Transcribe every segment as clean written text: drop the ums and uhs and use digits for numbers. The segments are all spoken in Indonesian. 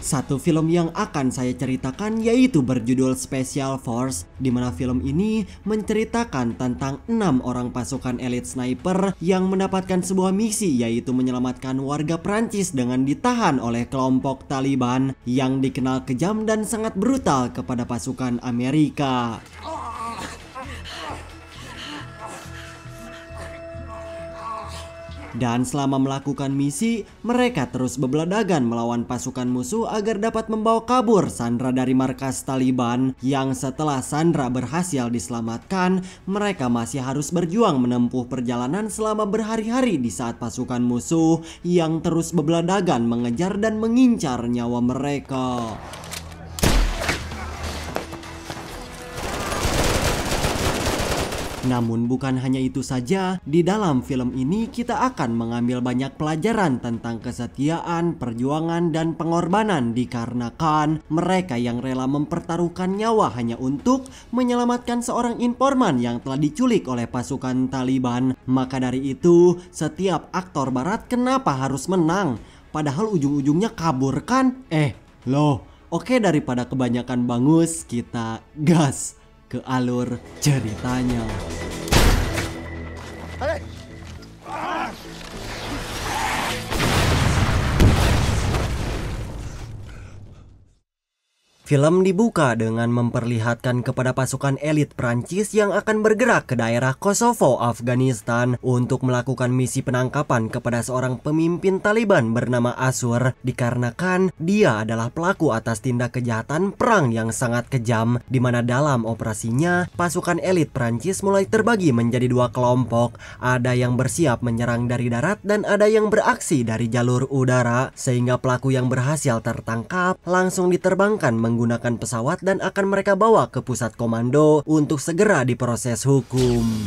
Satu film yang akan saya ceritakan yaitu berjudul Special Force, di mana film ini menceritakan tentang 6 orang pasukan elit sniper yang mendapatkan sebuah misi, yaitu menyelamatkan warga Prancis dengan ditahan oleh kelompok Taliban yang dikenal kejam dan sangat brutal kepada pasukan Amerika. Dan selama melakukan misi, mereka terus bebeladagan melawan pasukan musuh agar dapat membawa kabur Sandra dari markas Taliban, yang setelah Sandra berhasil diselamatkan, mereka masih harus berjuang menempuh perjalanan selama berhari-hari di saat pasukan musuh yang terus bebeladagan mengejar dan mengincar nyawa mereka. Namun bukan hanya itu saja, di dalam film ini kita akan mengambil banyak pelajaran tentang kesetiaan, perjuangan, dan pengorbanan dikarenakan mereka yang rela mempertaruhkan nyawa hanya untuk menyelamatkan seorang informan yang telah diculik oleh pasukan Taliban. Maka dari itu, setiap aktor barat kenapa harus menang? Padahal ujung-ujungnya kabur kan? Oke, daripada kebanyakan bangus, kita gas ke alur ceritanya. Film dibuka dengan memperlihatkan kepada pasukan elit Prancis yang akan bergerak ke daerah Kosovo, Afghanistan untuk melakukan misi penangkapan kepada seorang pemimpin Taliban bernama Asur, dikarenakan dia adalah pelaku atas tindak kejahatan perang yang sangat kejam, di mana dalam operasinya pasukan elit Prancis mulai terbagi menjadi dua kelompok, ada yang bersiap menyerang dari darat dan ada yang beraksi dari jalur udara, sehingga pelaku yang berhasil tertangkap langsung diterbangkan menggunakan pesawat dan akan mereka bawa ke pusat komando untuk segera diproses hukum.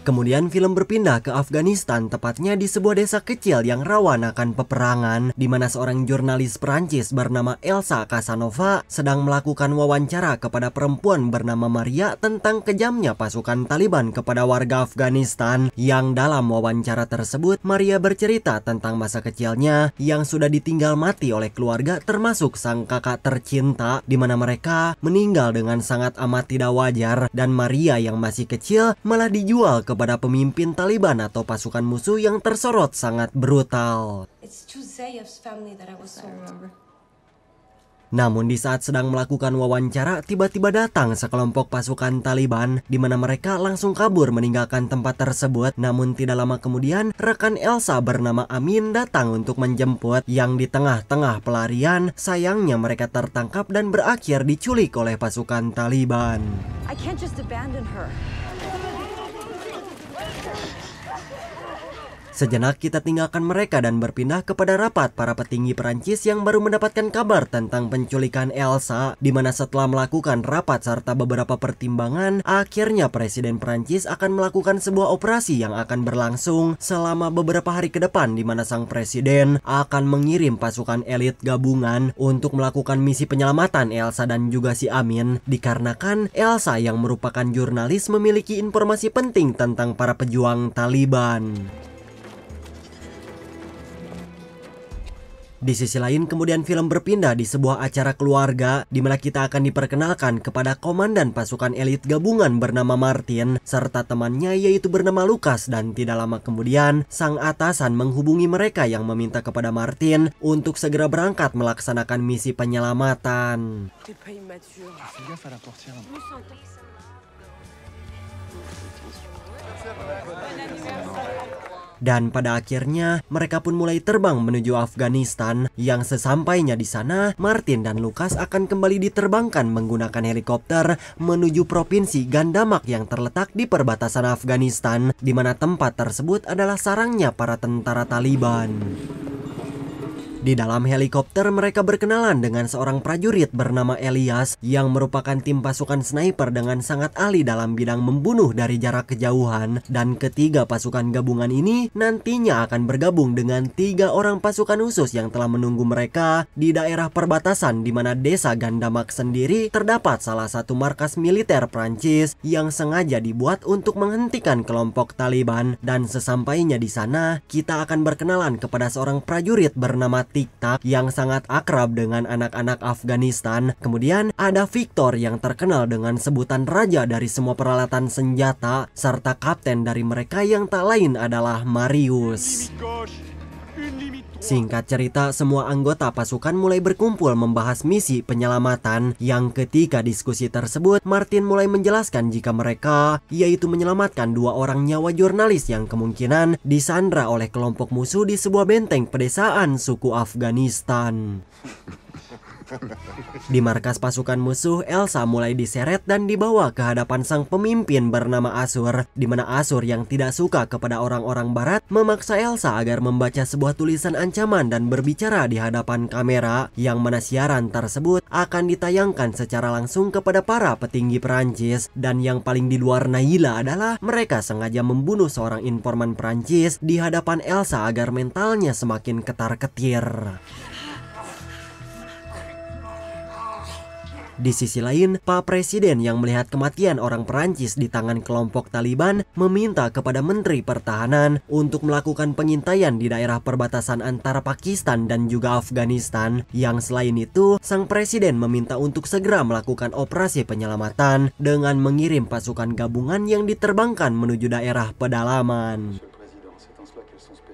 Kemudian film berpindah ke Afghanistan, tepatnya di sebuah desa kecil yang rawan akan peperangan, di mana seorang jurnalis Perancis bernama Elsa Casanova sedang melakukan wawancara kepada perempuan bernama Maria tentang kejamnya pasukan Taliban kepada warga Afghanistan. Yang dalam wawancara tersebut, Maria bercerita tentang masa kecilnya yang sudah ditinggal mati oleh keluarga, termasuk sang kakak tercinta, di mana mereka meninggal dengan sangat amat tidak wajar, dan Maria yang masih kecil malah dijual kepada pemimpin Taliban atau pasukan musuh yang tersorot sangat brutal. Namun di saat sedang melakukan wawancara, tiba-tiba datang sekelompok pasukan Taliban, di mana mereka langsung kabur meninggalkan tempat tersebut. Namun tidak lama kemudian, rekan Elsa bernama Amin datang untuk menjemput, yang di tengah-tengah pelarian, sayangnya mereka tertangkap dan berakhir diculik oleh pasukan Taliban. I can't just abandon her. Sejenak kita tinggalkan mereka dan berpindah kepada rapat para petinggi Perancis yang baru mendapatkan kabar tentang penculikan Elsa, di mana setelah melakukan rapat serta beberapa pertimbangan, akhirnya Presiden Perancis akan melakukan sebuah operasi yang akan berlangsung selama beberapa hari ke depan, di mana sang presiden akan mengirim pasukan elit gabungan untuk melakukan misi penyelamatan Elsa dan juga si Amin, dikarenakan Elsa yang merupakan jurnalis memiliki informasi penting tentang para pejuang Taliban. Di sisi lain, kemudian film berpindah di sebuah acara keluarga, di mana kita akan diperkenalkan kepada komandan pasukan elit gabungan bernama Martin, serta temannya yaitu bernama Lukas, dan tidak lama kemudian, sang atasan menghubungi mereka yang meminta kepada Martin untuk segera berangkat melaksanakan misi penyelamatan. Dan pada akhirnya mereka pun mulai terbang menuju Afghanistan, yang sesampainya di sana Martin dan Lukas akan kembali diterbangkan menggunakan helikopter menuju provinsi Gandamak yang terletak di perbatasan Afghanistan, di mana tempat tersebut adalah sarangnya para tentara Taliban. Di dalam helikopter mereka berkenalan dengan seorang prajurit bernama Elias yang merupakan tim pasukan sniper dengan sangat ahli dalam bidang membunuh dari jarak kejauhan, dan ketiga pasukan gabungan ini nantinya akan bergabung dengan 3 orang pasukan khusus yang telah menunggu mereka di daerah perbatasan di mana desa Gandamak sendiri terdapat salah satu markas militer Prancis yang sengaja dibuat untuk menghentikan kelompok Taliban. Dan sesampainya di sana kita akan berkenalan kepada seorang prajurit bernama Tik-Tak yang sangat akrab dengan anak-anak Afghanistan. Kemudian ada Victor yang terkenal dengan sebutan raja dari semua peralatan senjata, serta kapten dari mereka yang tak lain adalah Marius. Singkat cerita, semua anggota pasukan mulai berkumpul membahas misi penyelamatan, yang ketika diskusi tersebut Martin mulai menjelaskan jika mereka yaitu menyelamatkan 2 orang nyawa jurnalis yang kemungkinan disandra oleh kelompok musuh di sebuah benteng pedesaan suku Afghanistan. Di markas pasukan musuh, Elsa mulai diseret dan dibawa ke hadapan sang pemimpin bernama Asur, di mana Asur yang tidak suka kepada orang-orang barat memaksa Elsa agar membaca sebuah tulisan ancaman dan berbicara di hadapan kamera, yang mana siaran tersebut akan ditayangkan secara langsung kepada para petinggi Perancis. Dan yang paling di luar Naila adalah mereka sengaja membunuh seorang informan Perancis di hadapan Elsa agar mentalnya semakin ketar-ketir. Di sisi lain, Pak Presiden yang melihat kematian orang Perancis di tangan kelompok Taliban meminta kepada Menteri Pertahanan untuk melakukan pengintaian di daerah perbatasan antara Pakistan dan juga Afghanistan. Yang selain itu, sang presiden meminta untuk segera melakukan operasi penyelamatan dengan mengirim pasukan gabungan yang diterbangkan menuju daerah pedalaman,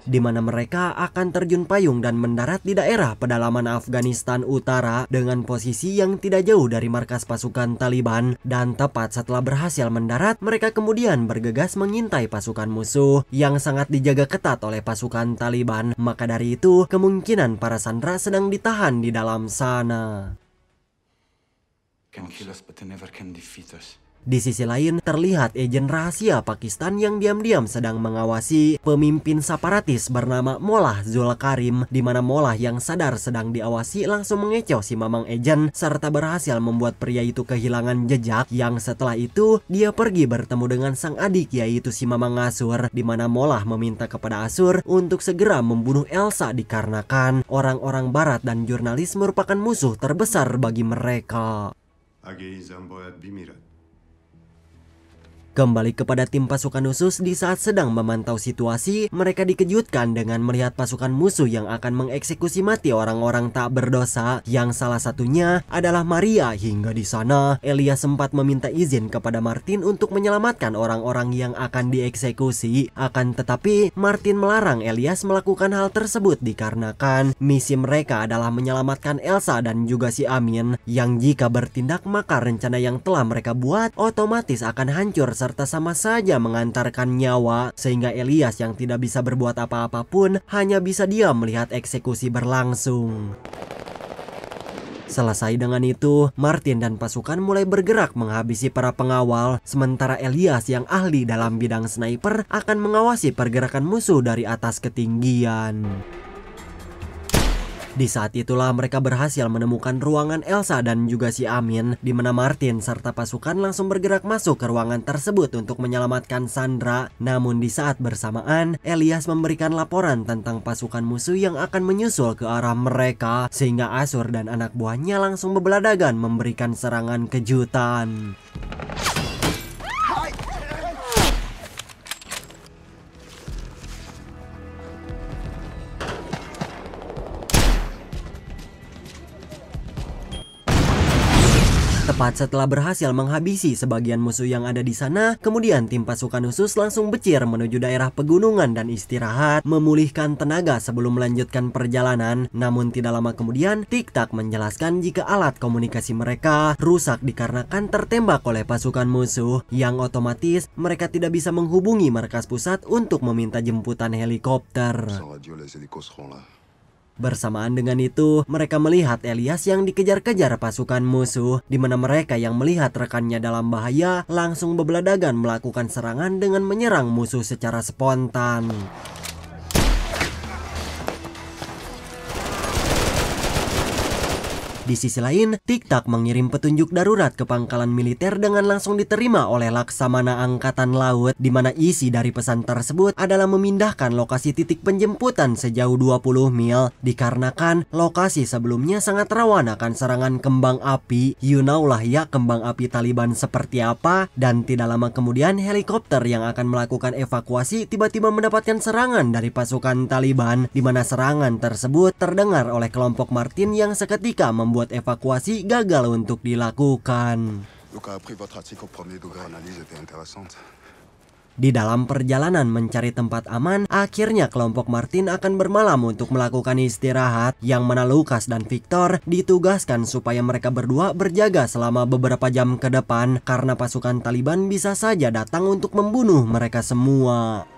di mana mereka akan terjun payung dan mendarat di daerah pedalaman Afghanistan Utara dengan posisi yang tidak jauh dari markas pasukan Taliban. Dan tepat setelah berhasil mendarat, mereka kemudian bergegas mengintai pasukan musuh yang sangat dijaga ketat oleh pasukan Taliban. Maka dari itu, kemungkinan para sandera sedang ditahan di dalam sana. Di sisi lain, terlihat agen rahasia Pakistan yang diam-diam sedang mengawasi pemimpin separatis bernama Mollah Zulkarim, di mana Mollah yang sadar sedang diawasi langsung mengecoh si mamang agen serta berhasil membuat pria itu kehilangan jejak. Yang setelah itu dia pergi bertemu dengan sang adik yaitu si mamang Asur, di mana Mollah meminta kepada Asur untuk segera membunuh Elsa dikarenakan orang-orang barat dan jurnalis merupakan musuh terbesar bagi mereka. Kembali kepada tim pasukan khusus, di saat sedang memantau situasi, mereka dikejutkan dengan melihat pasukan musuh yang akan mengeksekusi mati orang-orang tak berdosa, yang salah satunya adalah Maria. Hingga di sana, Elias sempat meminta izin kepada Martin untuk menyelamatkan orang-orang yang akan dieksekusi. Akan tetapi, Martin melarang Elias melakukan hal tersebut dikarenakan misi mereka adalah menyelamatkan Elsa dan juga si Amin, yang jika bertindak maka rencana yang telah mereka buat otomatis akan hancur serta sama saja mengantarkan nyawa, sehingga Elias yang tidak bisa berbuat apa-apa pun hanya bisa diam melihat eksekusi berlangsung. Selesai dengan itu, Martin dan pasukan mulai bergerak menghabisi para pengawal, sementara Elias yang ahli dalam bidang sniper akan mengawasi pergerakan musuh dari atas ketinggian. Di saat itulah mereka berhasil menemukan ruangan Elsa dan juga si Amin, di mana Martin serta pasukan langsung bergerak masuk ke ruangan tersebut untuk menyelamatkan Sandra. Namun di saat bersamaan, Elias memberikan laporan tentang pasukan musuh yang akan menyusul ke arah mereka, sehingga Asur dan anak buahnya langsung bebeladagan memberikan serangan kejutan. Tepat setelah berhasil menghabisi sebagian musuh yang ada di sana, kemudian tim pasukan khusus langsung becir menuju daerah pegunungan dan istirahat, memulihkan tenaga sebelum melanjutkan perjalanan. Namun tidak lama kemudian, Tik-Tak menjelaskan jika alat komunikasi mereka rusak dikarenakan tertembak oleh pasukan musuh, yang otomatis mereka tidak bisa menghubungi markas pusat untuk meminta jemputan helikopter. Bersamaan dengan itu, mereka melihat Elias yang dikejar-kejar pasukan musuh, di mana mereka yang melihat rekannya dalam bahaya langsung bebeladagan melakukan serangan dengan menyerang musuh secara spontan. Di sisi lain, TikTok mengirim petunjuk darurat ke pangkalan militer dengan langsung diterima oleh Laksamana Angkatan Laut, di mana isi dari pesan tersebut adalah memindahkan lokasi titik penjemputan sejauh 20 mil, dikarenakan lokasi sebelumnya sangat rawan akan serangan kembang api. You know lah ya kembang api Taliban seperti apa, dan tidak lama kemudian helikopter yang akan melakukan evakuasi tiba-tiba mendapatkan serangan dari pasukan Taliban, di mana serangan tersebut terdengar oleh kelompok Martin yang seketika membuat evakuasi gagal untuk dilakukan. Di dalam perjalanan mencari tempat aman, akhirnya kelompok Martin akan bermalam untuk melakukan istirahat, yang mana Lucas dan Victor ditugaskan supaya mereka berdua berjaga selama beberapa jam ke depan, karena pasukan Taliban bisa saja datang untuk membunuh mereka semua.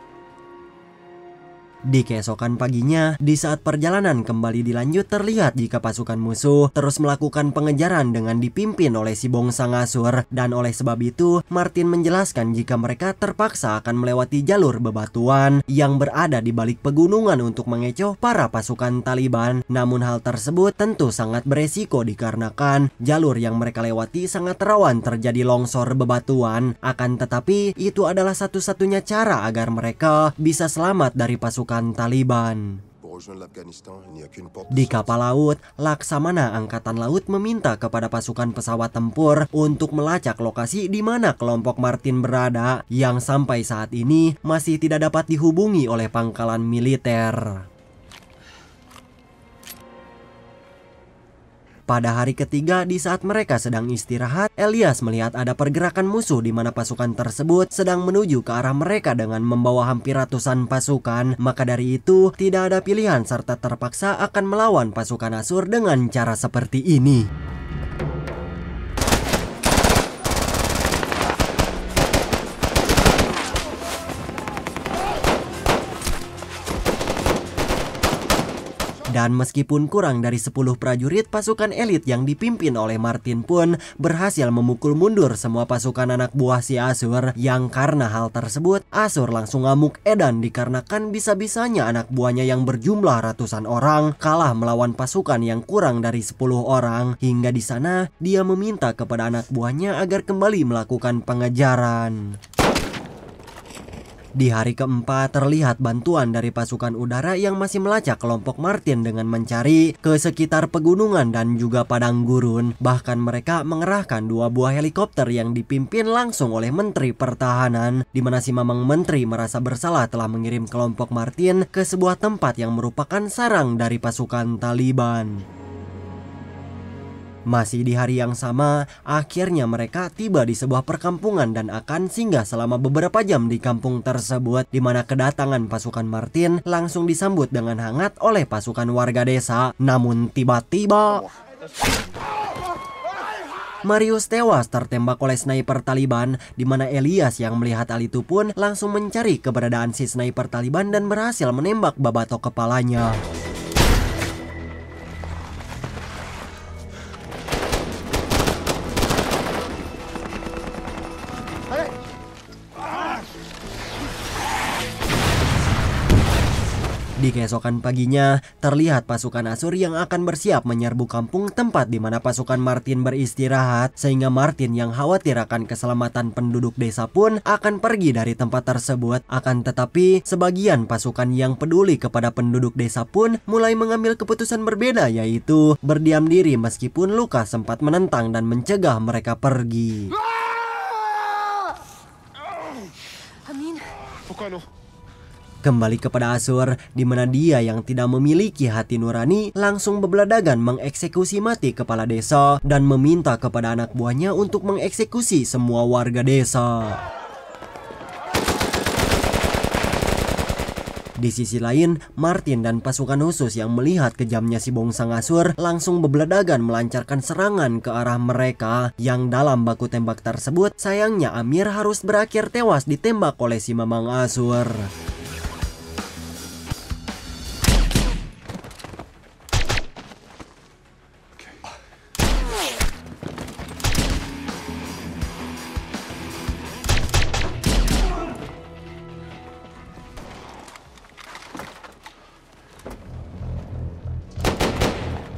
Di keesokan paginya, di saat perjalanan kembali dilanjut, terlihat jika pasukan musuh terus melakukan pengejaran dengan dipimpin oleh si Bongsa Ngasur, dan oleh sebab itu Martin menjelaskan jika mereka terpaksa akan melewati jalur bebatuan yang berada di balik pegunungan untuk mengecoh para pasukan Taliban. Namun hal tersebut tentu sangat beresiko dikarenakan jalur yang mereka lewati sangat rawan terjadi longsor bebatuan. Akan tetapi itu adalah satu-satunya cara agar mereka bisa selamat dari pasukan Taliban. Di kapal laut, Laksamana Angkatan Laut meminta kepada pasukan pesawat tempur untuk melacak lokasi di mana kelompok Martin berada, yang sampai saat ini masih tidak dapat dihubungi oleh pangkalan militer. Pada hari ketiga, di saat mereka sedang istirahat, Elias melihat ada pergerakan musuh di mana pasukan tersebut sedang menuju ke arah mereka dengan membawa hampir ratusan pasukan. Maka dari itu, tidak ada pilihan serta terpaksa akan melawan pasukan Asur dengan cara seperti ini. Dan meskipun kurang dari 10 prajurit, pasukan elit yang dipimpin oleh Martin pun berhasil memukul mundur semua pasukan anak buah si Asur, yang karena hal tersebut Asur langsung ngamuk edan dikarenakan bisa-bisanya anak buahnya yang berjumlah ratusan orang kalah melawan pasukan yang kurang dari 10 orang. Hingga di sana dia meminta kepada anak buahnya agar kembali melakukan pengejaran. Di hari keempat, terlihat bantuan dari pasukan udara yang masih melacak kelompok Martin dengan mencari ke sekitar pegunungan dan juga padang gurun. Bahkan mereka mengerahkan 2 buah helikopter yang dipimpin langsung oleh Menteri Pertahanan, di mana si Mamang Menteri merasa bersalah telah mengirim kelompok Martin ke sebuah tempat yang merupakan sarang dari pasukan Taliban. Masih di hari yang sama, akhirnya mereka tiba di sebuah perkampungan dan akan singgah selama beberapa jam di kampung tersebut, di mana kedatangan pasukan Martin langsung disambut dengan hangat oleh pasukan warga desa. Namun tiba-tiba Marius tewas tertembak oleh sniper Taliban, di mana Elias yang melihat hal itu pun langsung mencari keberadaan si sniper Taliban dan berhasil menembak babatok kepalanya. Di keesokan paginya, terlihat pasukan Asur yang akan bersiap menyerbu kampung tempat di mana pasukan Martin beristirahat, sehingga Martin yang khawatir akan keselamatan penduduk desa pun akan pergi dari tempat tersebut. Akan tetapi, sebagian pasukan yang peduli kepada penduduk desa pun mulai mengambil keputusan berbeda, yaitu berdiam diri meskipun Lucas sempat menentang dan mencegah mereka pergi. Kembali kepada Asur, di mana dia yang tidak memiliki hati nurani langsung bebeladagan mengeksekusi mati kepala desa dan meminta kepada anak buahnya untuk mengeksekusi semua warga desa. Di sisi lain, Martin dan pasukan khusus yang melihat kejamnya si Bongsa Ngasur langsung bebeladagan melancarkan serangan ke arah mereka, yang dalam baku tembak tersebut sayangnya Amir harus berakhir tewas ditembak oleh si Mamang Asur.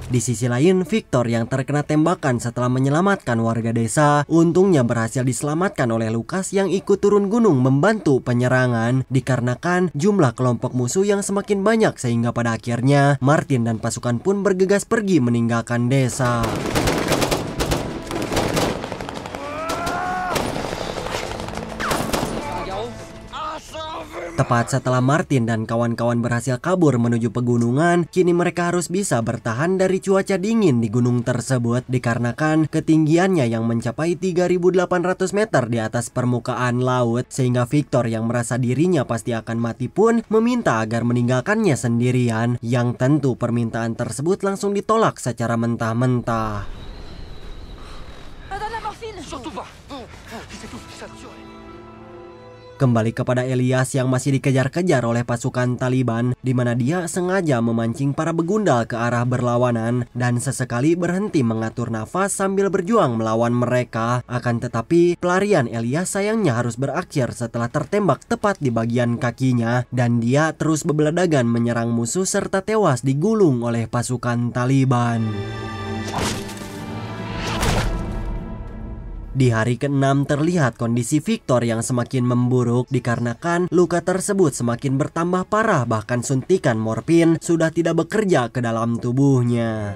Di Di sisi lain, Victor yang terkena tembakan setelah menyelamatkan warga desa, untungnya berhasil diselamatkan oleh Lucas yang ikut turun gunung membantu penyerangan, dikarenakan jumlah kelompok musuh yang semakin banyak sehingga pada akhirnya Martin dan pasukan pun bergegas pergi meninggalkan desa. Tepat setelah Martin dan kawan-kawan berhasil kabur menuju pegunungan, kini mereka harus bisa bertahan dari cuaca dingin di gunung tersebut dikarenakan ketinggiannya yang mencapai 3.800 meter di atas permukaan laut, sehingga Victor yang merasa dirinya pasti akan mati pun meminta agar meninggalkannya sendirian, yang tentu permintaan tersebut langsung ditolak secara mentah-mentah. Kembali kepada Elias yang masih dikejar-kejar oleh pasukan Taliban, di mana dia sengaja memancing para begundal ke arah berlawanan dan sesekali berhenti mengatur nafas sambil berjuang melawan mereka. Akan tetapi pelarian Elias sayangnya harus berakhir setelah tertembak tepat di bagian kakinya dan dia terus bebeledagan menyerang musuh serta tewas digulung oleh pasukan Taliban. Di hari ke-6 terlihat kondisi Victor yang semakin memburuk dikarenakan luka tersebut semakin bertambah parah, bahkan suntikan morfin sudah tidak bekerja ke dalam tubuhnya.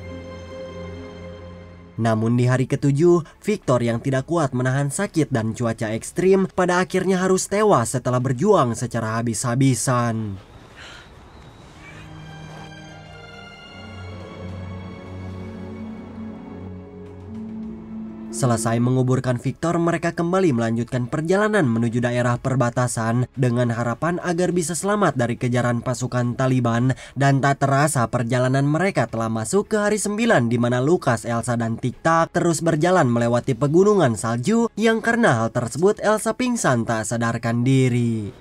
Namun di hari ke-7, Victor yang tidak kuat menahan sakit dan cuaca ekstrim pada akhirnya harus tewas setelah berjuang secara habis-habisan. Selesai menguburkan Victor, mereka kembali melanjutkan perjalanan menuju daerah perbatasan dengan harapan agar bisa selamat dari kejaran pasukan Taliban, dan tak terasa perjalanan mereka telah masuk ke hari 9 di mana Lucas, Elsa dan Tic-Tac terus berjalan melewati pegunungan salju yang karena hal tersebut Elsa pingsan tak sadarkan diri.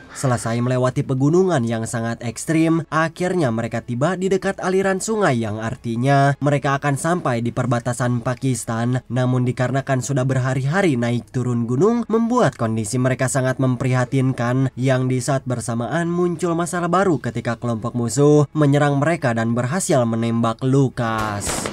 Selesai melewati pegunungan yang sangat ekstrim, akhirnya mereka tiba di dekat aliran sungai yang artinya mereka akan sampai di perbatasan Pakistan. Namun dikarenakan sudah berhari-hari naik turun gunung, membuat kondisi mereka sangat memprihatinkan, yang di saat bersamaan muncul masalah baru ketika kelompok musuh menyerang mereka dan berhasil menembak Lucas.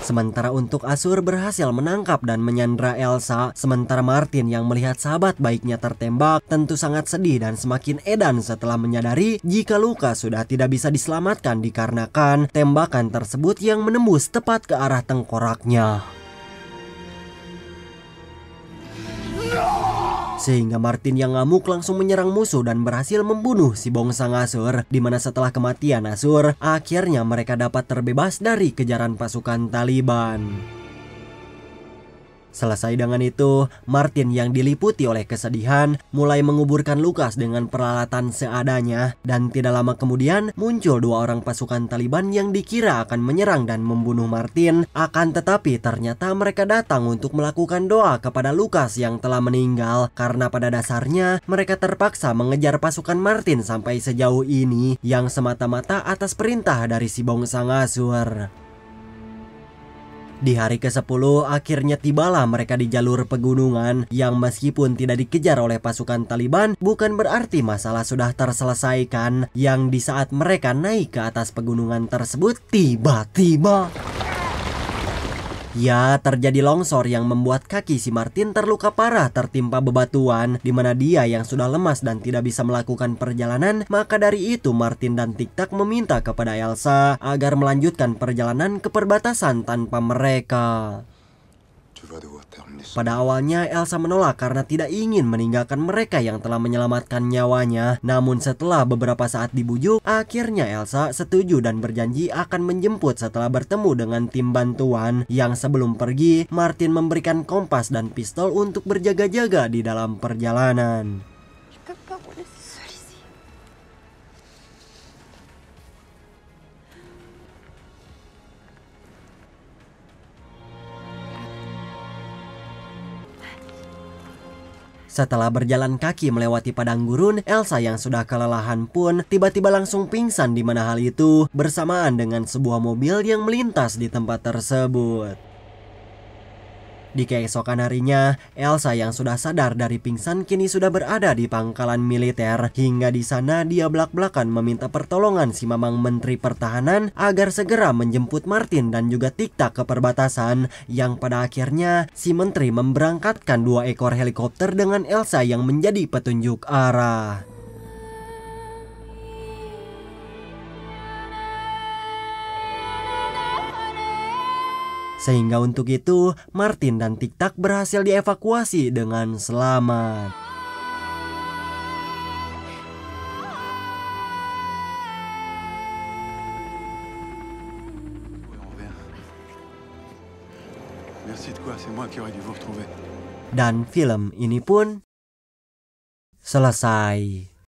Sementara untuk Azur berhasil menangkap dan menyandra Elsa, sementara Martin yang melihat sahabat baiknya tertembak tentu sangat sedih dan semakin edan setelah menyadari jika Lucas sudah tidak bisa diselamatkan dikarenakan tembakan tersebut yang menembus tepat ke arah tengkoraknya. Sehingga Martin yang ngamuk langsung menyerang musuh dan berhasil membunuh si bongsang Azur, di mana setelah kematian Azur, akhirnya mereka dapat terbebas dari kejaran pasukan Taliban. Selesai dengan itu, Martin yang diliputi oleh kesedihan mulai menguburkan Lucas dengan peralatan seadanya, dan tidak lama kemudian muncul dua orang pasukan Taliban yang dikira akan menyerang dan membunuh Martin. Akan tetapi ternyata mereka datang untuk melakukan doa kepada Lucas yang telah meninggal, karena pada dasarnya mereka terpaksa mengejar pasukan Martin sampai sejauh ini yang semata-mata atas perintah dari si bongsang Azur. Di hari ke-10 akhirnya tibalah mereka di jalur pegunungan yang meskipun tidak dikejar oleh pasukan Taliban bukan berarti masalah sudah terselesaikan, yang di saat mereka naik ke atas pegunungan tersebut tiba-tiba ya terjadi longsor yang membuat kaki si Martin terluka parah tertimpa bebatuan, di mana dia yang sudah lemas dan tidak bisa melakukan perjalanan. Maka dari itu Martin dan Tic-Tac meminta kepada Elsa agar melanjutkan perjalanan ke perbatasan tanpa mereka. Pada awalnya Elsa menolak karena tidak ingin meninggalkan mereka yang telah menyelamatkan nyawanya. Namun setelah beberapa saat dibujuk, akhirnya Elsa setuju dan berjanji akan menjemput setelah bertemu dengan tim bantuan. Yang sebelum pergi, Martin memberikan kompas dan pistol untuk berjaga-jaga di dalam perjalanan. Setelah berjalan kaki melewati padang gurun, Elsa yang sudah kelelahan pun tiba-tiba langsung pingsan, di mana hal itu bersamaan dengan sebuah mobil yang melintas di tempat tersebut. Di keesokan harinya, Elsa yang sudah sadar dari pingsan kini sudah berada di pangkalan militer. Hingga di sana dia belak-belakan meminta pertolongan si Mamang Menteri Pertahanan agar segera menjemput Martin dan juga Tik-Tak ke perbatasan. Yang pada akhirnya si menteri memberangkatkan 2 ekor helikopter dengan Elsa yang menjadi petunjuk arah. Sehingga untuk itu, Martin dan Tik-Tak berhasil dievakuasi dengan selamat. Dan film ini pun selesai.